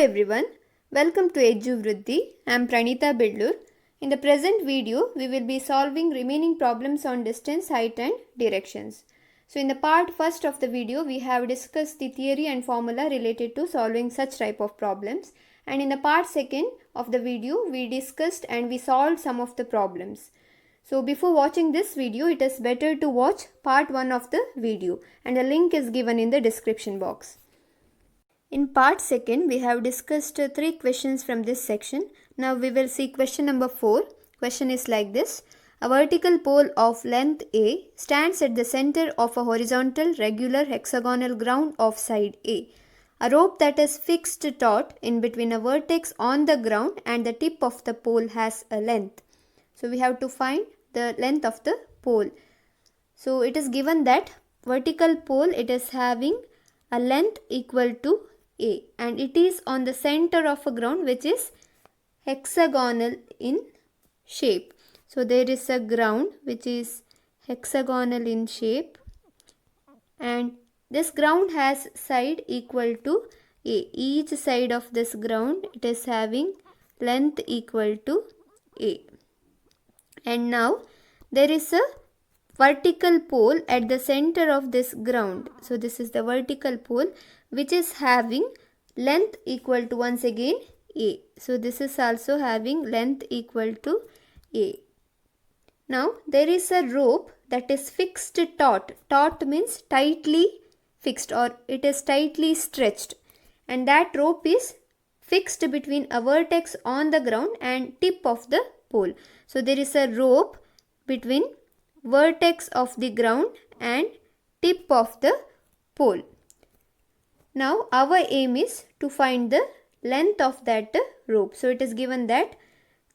everyone, welcome to EduVriddhi. I am Pranita Bellur. In the present video, we will be solving remaining problems on distance, height and directions. So in the part first of the video, we have discussed the theory and formula related to solving such type of problems. And in the part second of the video, we discussed and we solved some of the problems. So before watching this video, it is better to watch part 1 of the video and the link is given in the description box. In part 2, we have discussed 3 questions from this section. Now we will see question number 4. Question is like this. A vertical pole of length A stands at the center of a horizontal regular hexagonal ground of side A. A rope that is fixed taut in between a vertex on the ground and the tip of the pole has a length. So we have to find the length of the pole. So it is given that vertical pole, it is having a length equal to A and it is on the center of a ground which is hexagonal in shape. So there is a ground which is hexagonal in shape and this ground has side equal to A. Each side of this ground, it is having length equal to A. And now there is a vertical pole at the center of this ground. So this is the vertical pole which is having length equal to once again A. So this is also having length equal to A. Now there is a rope that is fixed taut. Taut means tightly fixed or it is tightly stretched. And that rope is fixed between a vertex on the ground and tip of the pole. So there is a rope between vertex of the ground and tip of the pole. Now our aim is to find the length of that rope. So it is given that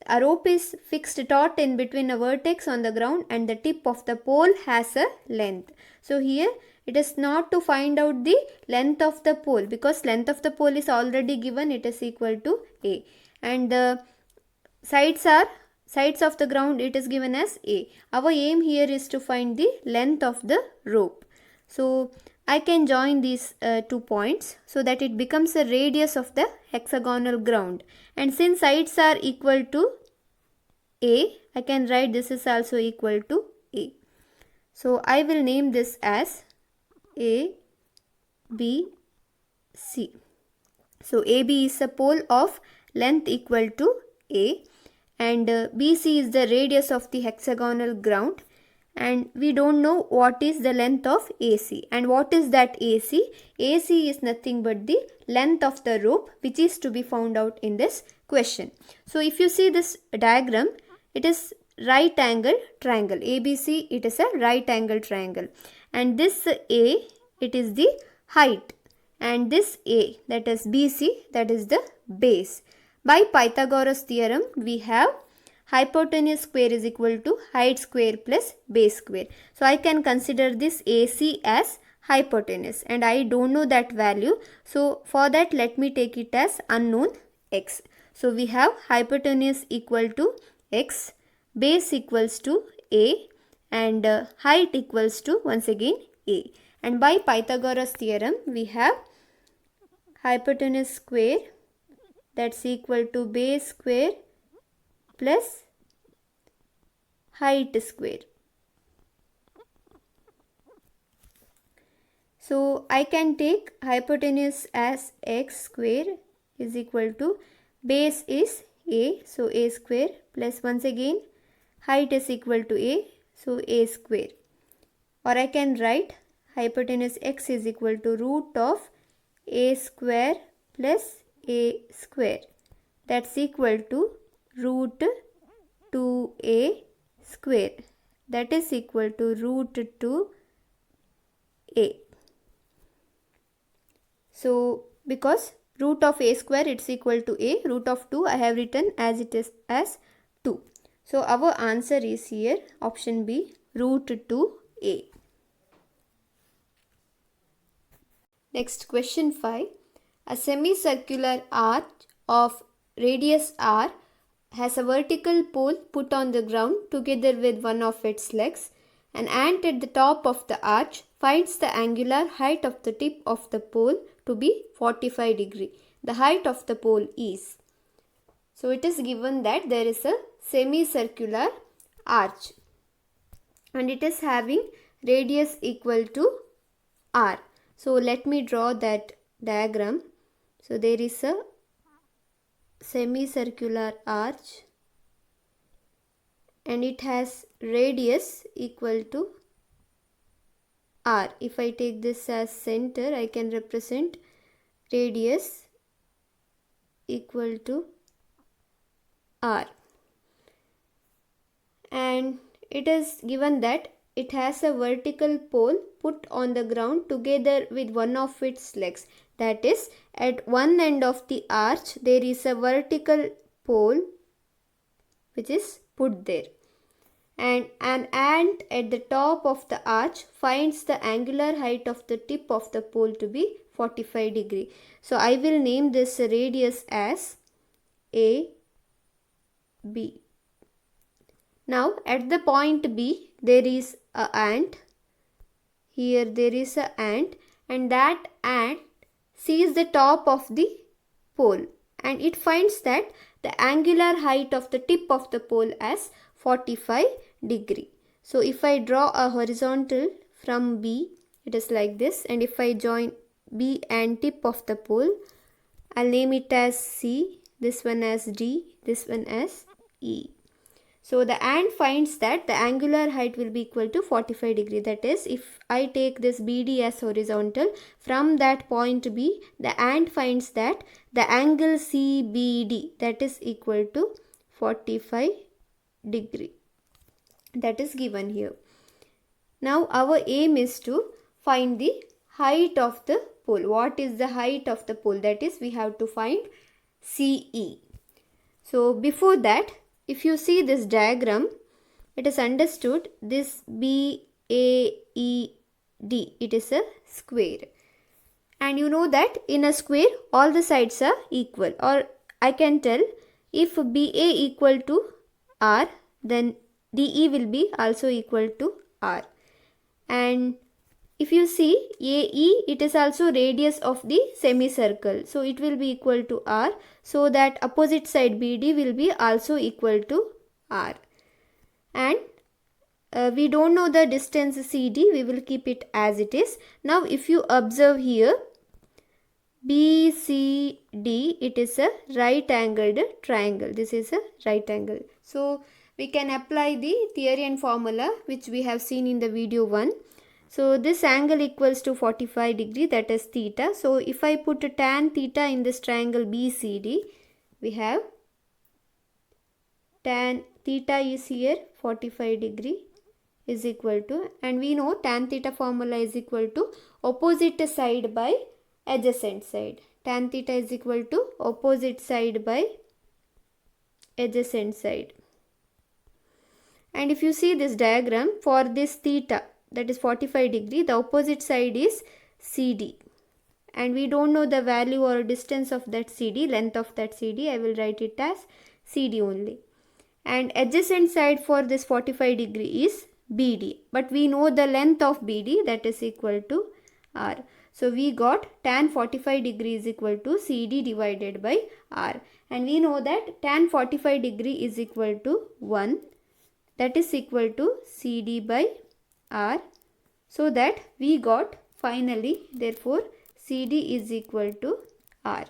a rope is fixed taut in between a vertex on the ground and the tip of the pole has a length. So here it is not to find out the length of the pole because length of the pole is already given, it is equal to A. And the sides of the ground, it is given as A. Our aim here is to find the length of the rope. So I can join these 2 points so that it becomes a radius of the hexagonal ground. And since sides are equal to A, I can write this is also equal to A. So I will name this as A, B, C. So AB is a pole of length equal to A and BC is the radius of the hexagonal ground. And we don't know what is the length of AC. And what is that AC? AC is nothing but the length of the rope which is to be found out in this question. So if you see this diagram, it is right angle triangle. ABC, it is a right angle triangle. And this A, it is the height. And this A, that is BC, that is the base. By Pythagoras theorem, we have hypotenuse square is equal to height square plus base square. So I can consider this AC as hypotenuse and I don't know that value. So for that, let me take it as unknown x. So we have hypotenuse equal to x, base equals to A and height equals to once again A. And by Pythagoras theorem, we have hypotenuse square that's equal to base square plus height square. So I can take hypotenuse as x square is equal to base is A, so A square plus once again height is equal to A, so A square. Or I can write hypotenuse x is equal to root of A square plus A square. That's equal to root 2A square. That is equal to root 2A. So because root of A square it's equal to A, root of 2 I have written as it is as 2. So our answer is here option B, root 2A. Next question 5. A semicircular arch of radius r has a vertical pole put on the ground together with one of its legs. An ant at the top of the arch finds the angular height of the tip of the pole to be 45 degree. the height of the pole is. So it is given that there is a semicircular arch and it is having radius equal to r. So let me draw that diagram. So there is a semicircular arch and it has radius equal to r. If I take this as center, I can represent radius equal to r. And it is given that it has a vertical pole put on the ground together with one of its legs. That is, at one end of the arch there is a vertical pole which is put there. And an ant at the top of the arch finds the angular height of the tip of the pole to be 45 degree. So I will name this radius as A, B. Now at the point B there is a ant. Here there is a ant and that ant sees the top of the pole and it finds that the angular height of the tip of the pole as 45 degree. So if I draw a horizontal from B, it is like this, and if I join B and tip of the pole, I'll name it as C, this one as D, this one as E. So the ant finds that the angular height will be equal to 45 degree. That is, if I take this BD as horizontal, from that point B, the ant finds that the angle CBD, that is equal to 45 degree. That is given here. Now our aim is to find the height of the pole. What is the height of the pole? That is, we have to find CE. So before that, if you see this diagram, it is understood this BAED, it is a square. And you know that in a square, all the sides are equal. Or I can tell, if BA equal to R, then DE will be also equal to R. And if you see AE, it is also radius of the semicircle. So it will be equal to R. So that opposite side BD will be also equal to R. And we don't know the distance CD. We will keep it as it is. Now if you observe here, BCD, it is a right angled triangle. This is a right angle. So we can apply the theory and formula which we have seen in the video 1. So this angle equals to 45 degree, that is theta. So if I put a tan theta in this triangle BCD, we have tan theta is here 45 degree is equal to, and we know tan theta formula is equal to opposite side by adjacent side. Tan theta is equal to opposite side by adjacent side. And if you see this diagram, for this theta, that is 45 degree, the opposite side is CD. And we don't know the value or distance of that CD, length of that CD. I will write it as CD only. And adjacent side for this 45 degree is BD. But we know the length of BD, that is equal to R. So we got tan 45 degree is equal to CD divided by R. And we know that tan 45 degree is equal to 1. That is equal to CD by R. So that we got finally, therefore CD is equal to R.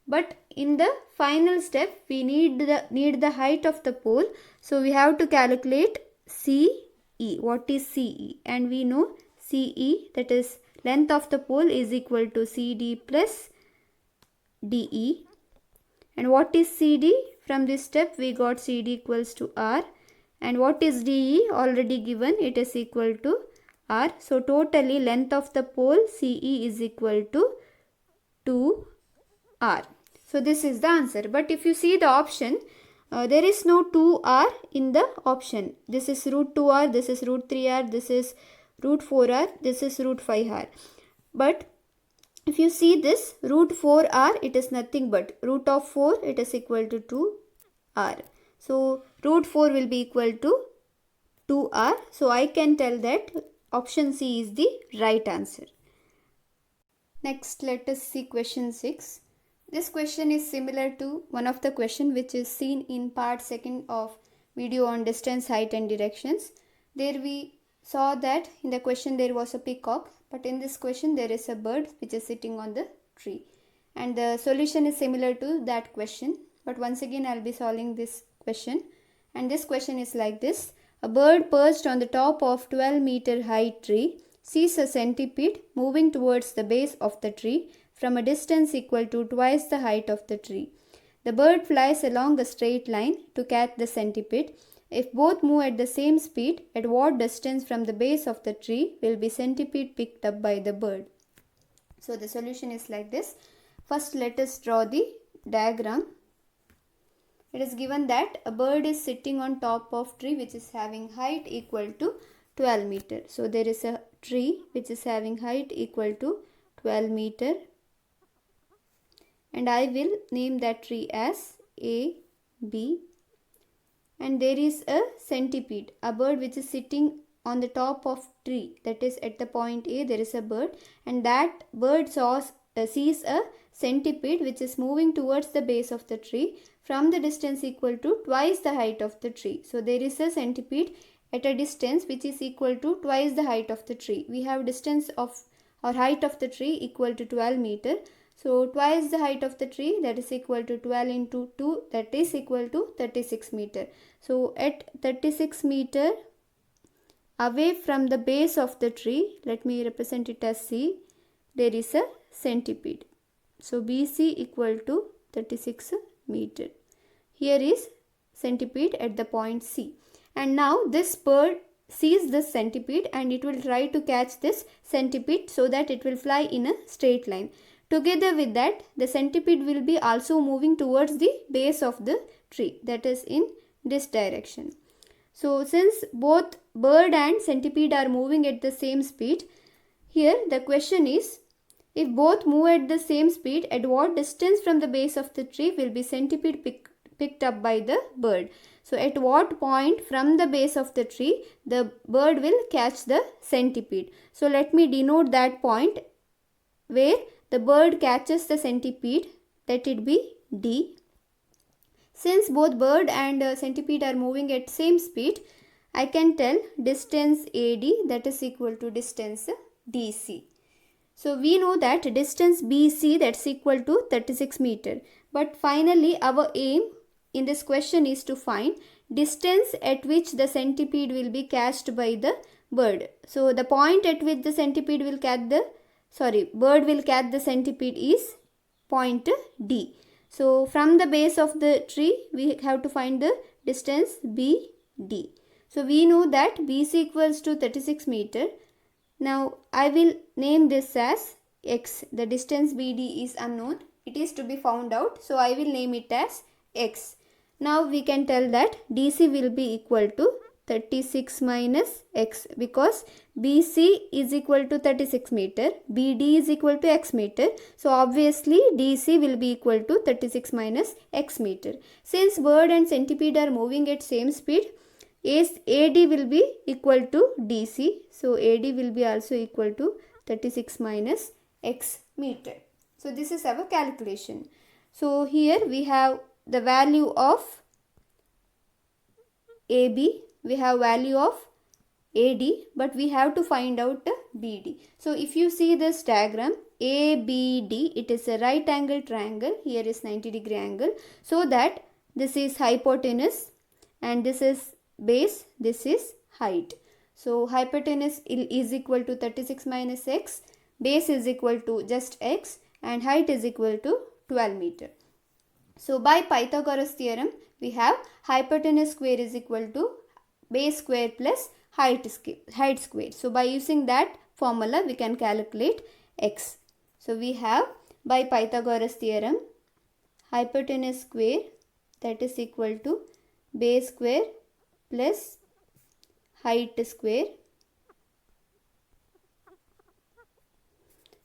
But in the final step, we need the height of the pole. So we have to calculate CE. What is CE? And we know CE, that is length of the pole, is equal to CD plus DE. And what is CD? From this step we got CD equals to R. And what is DE? Already given, it is equal to R. So totally length of the pole CE is equal to 2R. So this is the answer. But if you see the option, there is no 2R in the option. This is root 2R, this is root 3R, this is root 4R, this is root 5R. But if you see this root 4R, it is nothing but root of 4, it is equal to 2R. So root 4 will be equal to 2R. So I can tell that option C is the right answer. Next, let us see question 6. This question is similar to one of the question which is seen in part 2 of video on distance, height and directions. There we saw that in the question there was a peacock, but in this question there is a bird which is sitting on the tree. And the solution is similar to that question, but once again I will be solving this question. And this question is like this. A bird perched on the top of 12-meter high tree sees a centipede moving towards the base of the tree from a distance equal to twice the height of the tree. The bird flies along a straight line to catch the centipede. If both move at the same speed, at what distance from the base of the tree will be centipede picked up by the bird? So the solution is like this. First let us draw the diagram. It is given that a bird is sitting on top of tree which is having height equal to 12 meter. So there is a tree which is having height equal to 12 meter. And I will name that tree as A, B. And there is a centipede, a bird which is sitting on the top of tree, that is at the point A there is a bird, and that bird sees a centipede which is moving towards the base of the tree from the distance equal to twice the height of the tree. So there is a centipede at a distance which is equal to twice the height of the tree. We have distance of or height of the tree equal to 12 meter. So twice the height of the tree, that is equal to 12 into 2, that is equal to 36 meter. So at 36 meter away from the base of the tree, let me represent it as C, there is a centipede. So BC equal to 36 meter. Here is centipede at the point C. And now this bird sees this centipede and it will try to catch this centipede so that it will fly in a straight line. Together with that, the centipede will be also moving towards the base of the tree, that is in this direction. So since both bird and centipede are moving at the same speed, here the question is, if both move at the same speed, at what distance from the base of the tree will be centipede picked up by the bird? So at what point from the base of the tree the bird will catch the centipede? So let me denote that point where the bird catches the centipede, let it be D. Since both bird and centipede are moving at same speed, I can tell distance AD, that is equal to distance DC. So we know that distance BC, that's equal to 36 meter. But finally our aim in this question is to find distance at which the centipede will be catched by the bird. So the point at which the centipede will catch bird will catch the centipede is point D. So from the base of the tree we have to find the distance BD. So we know that BC equals to 36 meter. Now I will name this as X. The distance BD is unknown. It is to be found out. So I will name it as X. Now we can tell that DC will be equal to 36 minus X, because BC is equal to 36 meter, BD is equal to X meter. So obviously DC will be equal to 36 minus X meter. Since bird and centipede are moving at same speed, AD will be equal to DC. So AD will be also equal to 36 minus X meter. So this is our calculation. So here we have the value of AB, we have value of AD, but we have to find out BD. So if you see this diagram, ABD, it is a right angle triangle. Here is 90-degree angle. So that this is hypotenuse and this is base, this is height. So hypotenuse is equal to 36 minus X, base is equal to just X, and height is equal to 12 meter. So by Pythagoras theorem, we have hypotenuse square is equal to base square plus height square. So by using that formula, we can calculate X. So we have by Pythagoras theorem, hypotenuse square, that is equal to base square plus height square.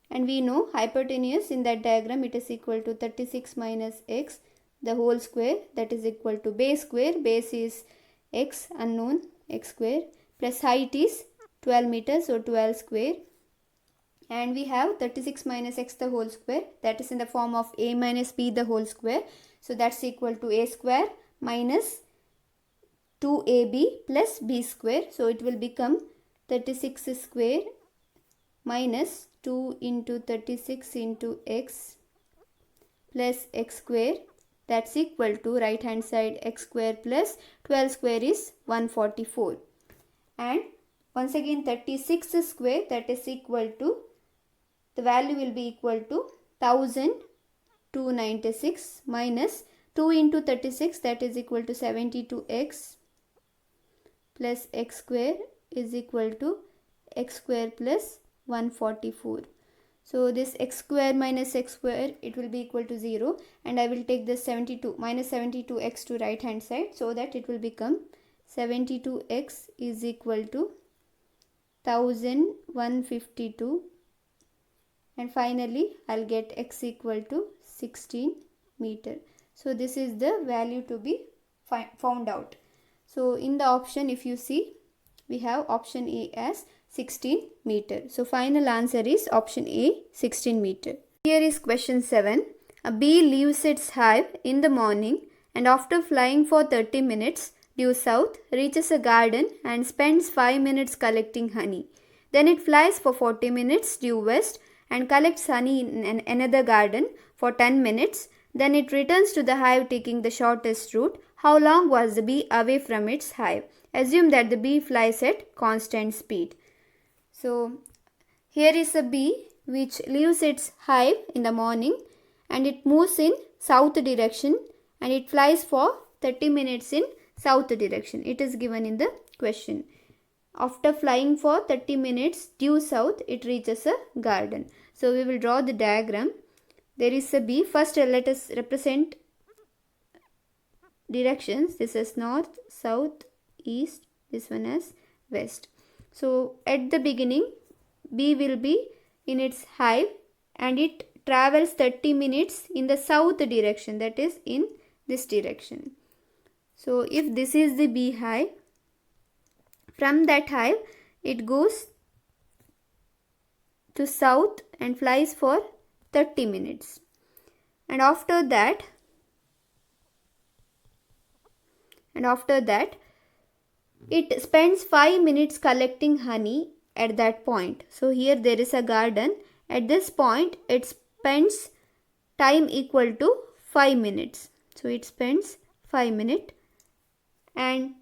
And we know hypotenuse in that diagram, it is equal to 36 minus X, the whole square, that is equal to base square. Base is X, unknown, X square, plus height is 12 meters, so 12 square. and we have 36 minus x the whole square, that is in the form of a minus b the whole square. So that's equal to a square minus 2ab plus b square. So it will become 36 square minus 2 into 36 into x plus x square, that's equal to right hand side x square plus 12 square is 144, and once again 36 square, that is equal to, the value will be equal to 1296 minus 2 into 36, that is equal to 72x plus x square is equal to x square plus 144. So this x square minus x square, it will be equal to 0, and I will take this 72 minus 72x to right hand side, so that it will become 72x is equal to 1152, and finally I'll get x equal to 16 meter. So this is the value to be found out. So in the option, if you see, we have option A as 16 meter. So final answer is option A, 16 meter. Here is question 7. A bee leaves its hive in the morning and after flying for 30 minutes due south reaches a garden and spends 5 minutes collecting honey. Then it flies for 40 minutes due west and collects honey in another garden for 10 minutes. Then it returns to the hive taking the shortest route. How long was the bee away from its hive? Assume that the bee flies at constant speed. So here is a bee which leaves its hive in the morning and it moves in south direction and it flies for 30 minutes in south direction. It is given in the question. After flying for 30 minutes due south, it reaches a garden. So we will draw the diagram. There is a bee. First let us represent directions. This is north, south, east. This one as west. So at the beginning, bee will be in its hive and it travels 30 minutes in the south direction, that is in this direction. So if this is the bee hive, from that hive it goes to south and flies for 30 minutes. And after that it spends 5 minutes collecting honey at that point. So here there is a garden. At this point it spends time equal to 5 minutes. So it spends 5 minutes and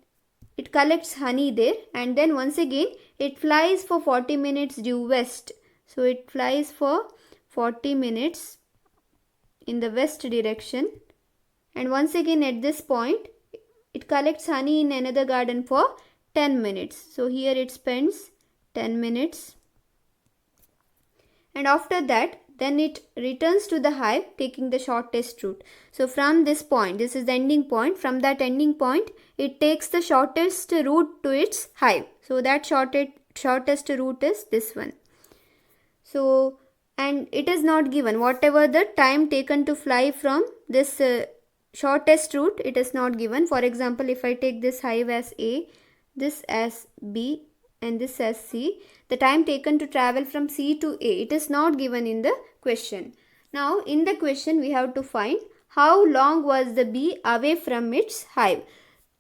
it collects honey there, and then once again it flies for 40 minutes due west. So it flies for 40 minutes in the west direction, and once again at this point it collects honey in another garden for 10 minutes. So here it spends 10 minutes, and after that then it returns to the hive taking the shortest route. So from this point, this is the ending point, from that ending point it takes the shortest route to its hive. So that shortest route is this one. So, and it is not given whatever the time taken to fly from this shortest route, it is not given. For example, if I take this hive as A, this as B and this as C, the time taken to travel from C to A, it is not given in the question. Now in the question we have to find how long was the bee away from its hive.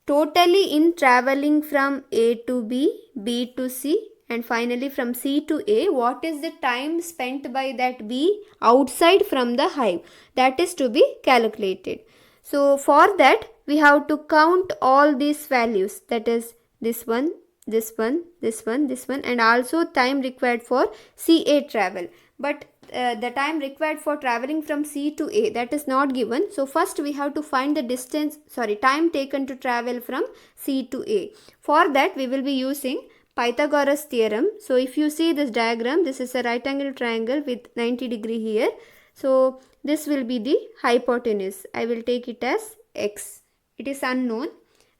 Totally in traveling from A to B, B to C, and finally from C to A, what is the time spent by that bee outside from the hive? That is to be calculated. So for that we have to count all these values, that is this one, this one, this one, this one, and also time required for CA travel. But the time required for traveling from C to A, that is not given. So first we have to find the time taken to travel from C to A. For that we will be using Pythagoras theorem. So if you see this diagram, this is a right angle triangle with 90 degree here. So this will be the hypotenuse. I will take it as x. It is unknown,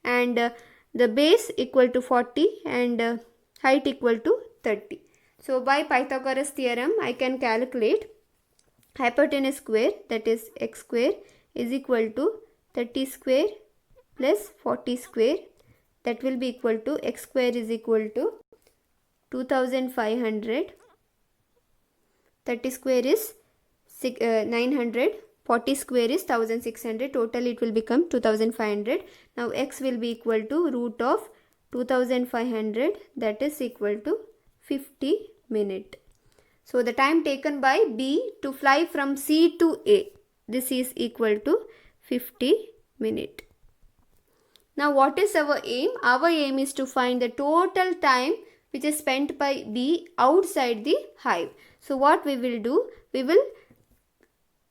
and the base equal to 40 and height equal to 30. So by Pythagoras theorem I can calculate hypotenuse square, that is x square, is equal to 30 square plus 40 square, that will be equal to x square is equal to 2500 30 square is 900, 40 square is 1600, total it will become 2500. Now x will be equal to root of 2500, that is equal to 50 minutes. So the time taken by B to fly from C to A, this is equal to 50 minutes. Now what is our aim? Our aim is to find the total time which is spent by B outside the hive. So what we will do? We will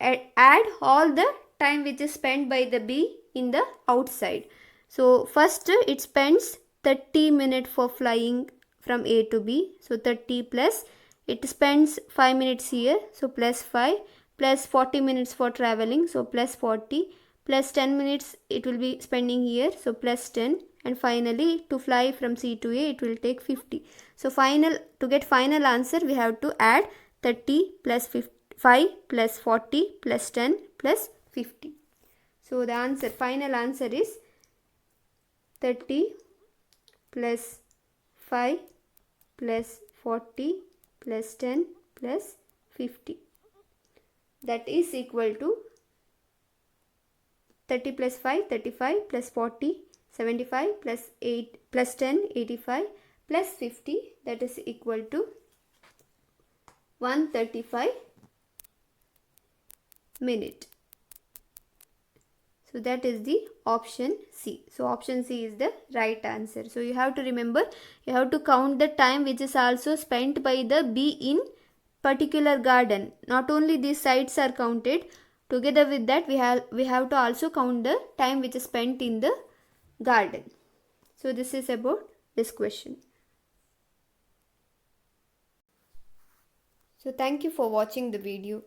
add all the time which is spent by the bee in the outside. So first it spends 30 minutes for flying from A to B. So 30 plus it spends 5 minutes here. So plus 5 plus 40 minutes for traveling. So plus 40 plus 10 minutes it will be spending here. So plus 10, and finally to fly from C to A it will take 50. So to get final answer we have to add 30 plus 5 plus 40 plus 10 plus 50. So the final answer is 30 plus 5 plus 40 plus 10 plus 50. That is equal to 30 plus 5, 35 plus 40, 75 plus 8 plus 10, 85 plus 50, that is equal to 135 minute. So that is the option C. So option C is the right answer. So you have to remember, you have to count the time which is also spent by the bee in particular garden. Not only these sites are counted, together with that we have to also count the time which is spent in the garden. So this is about this question. So thank you for watching the video.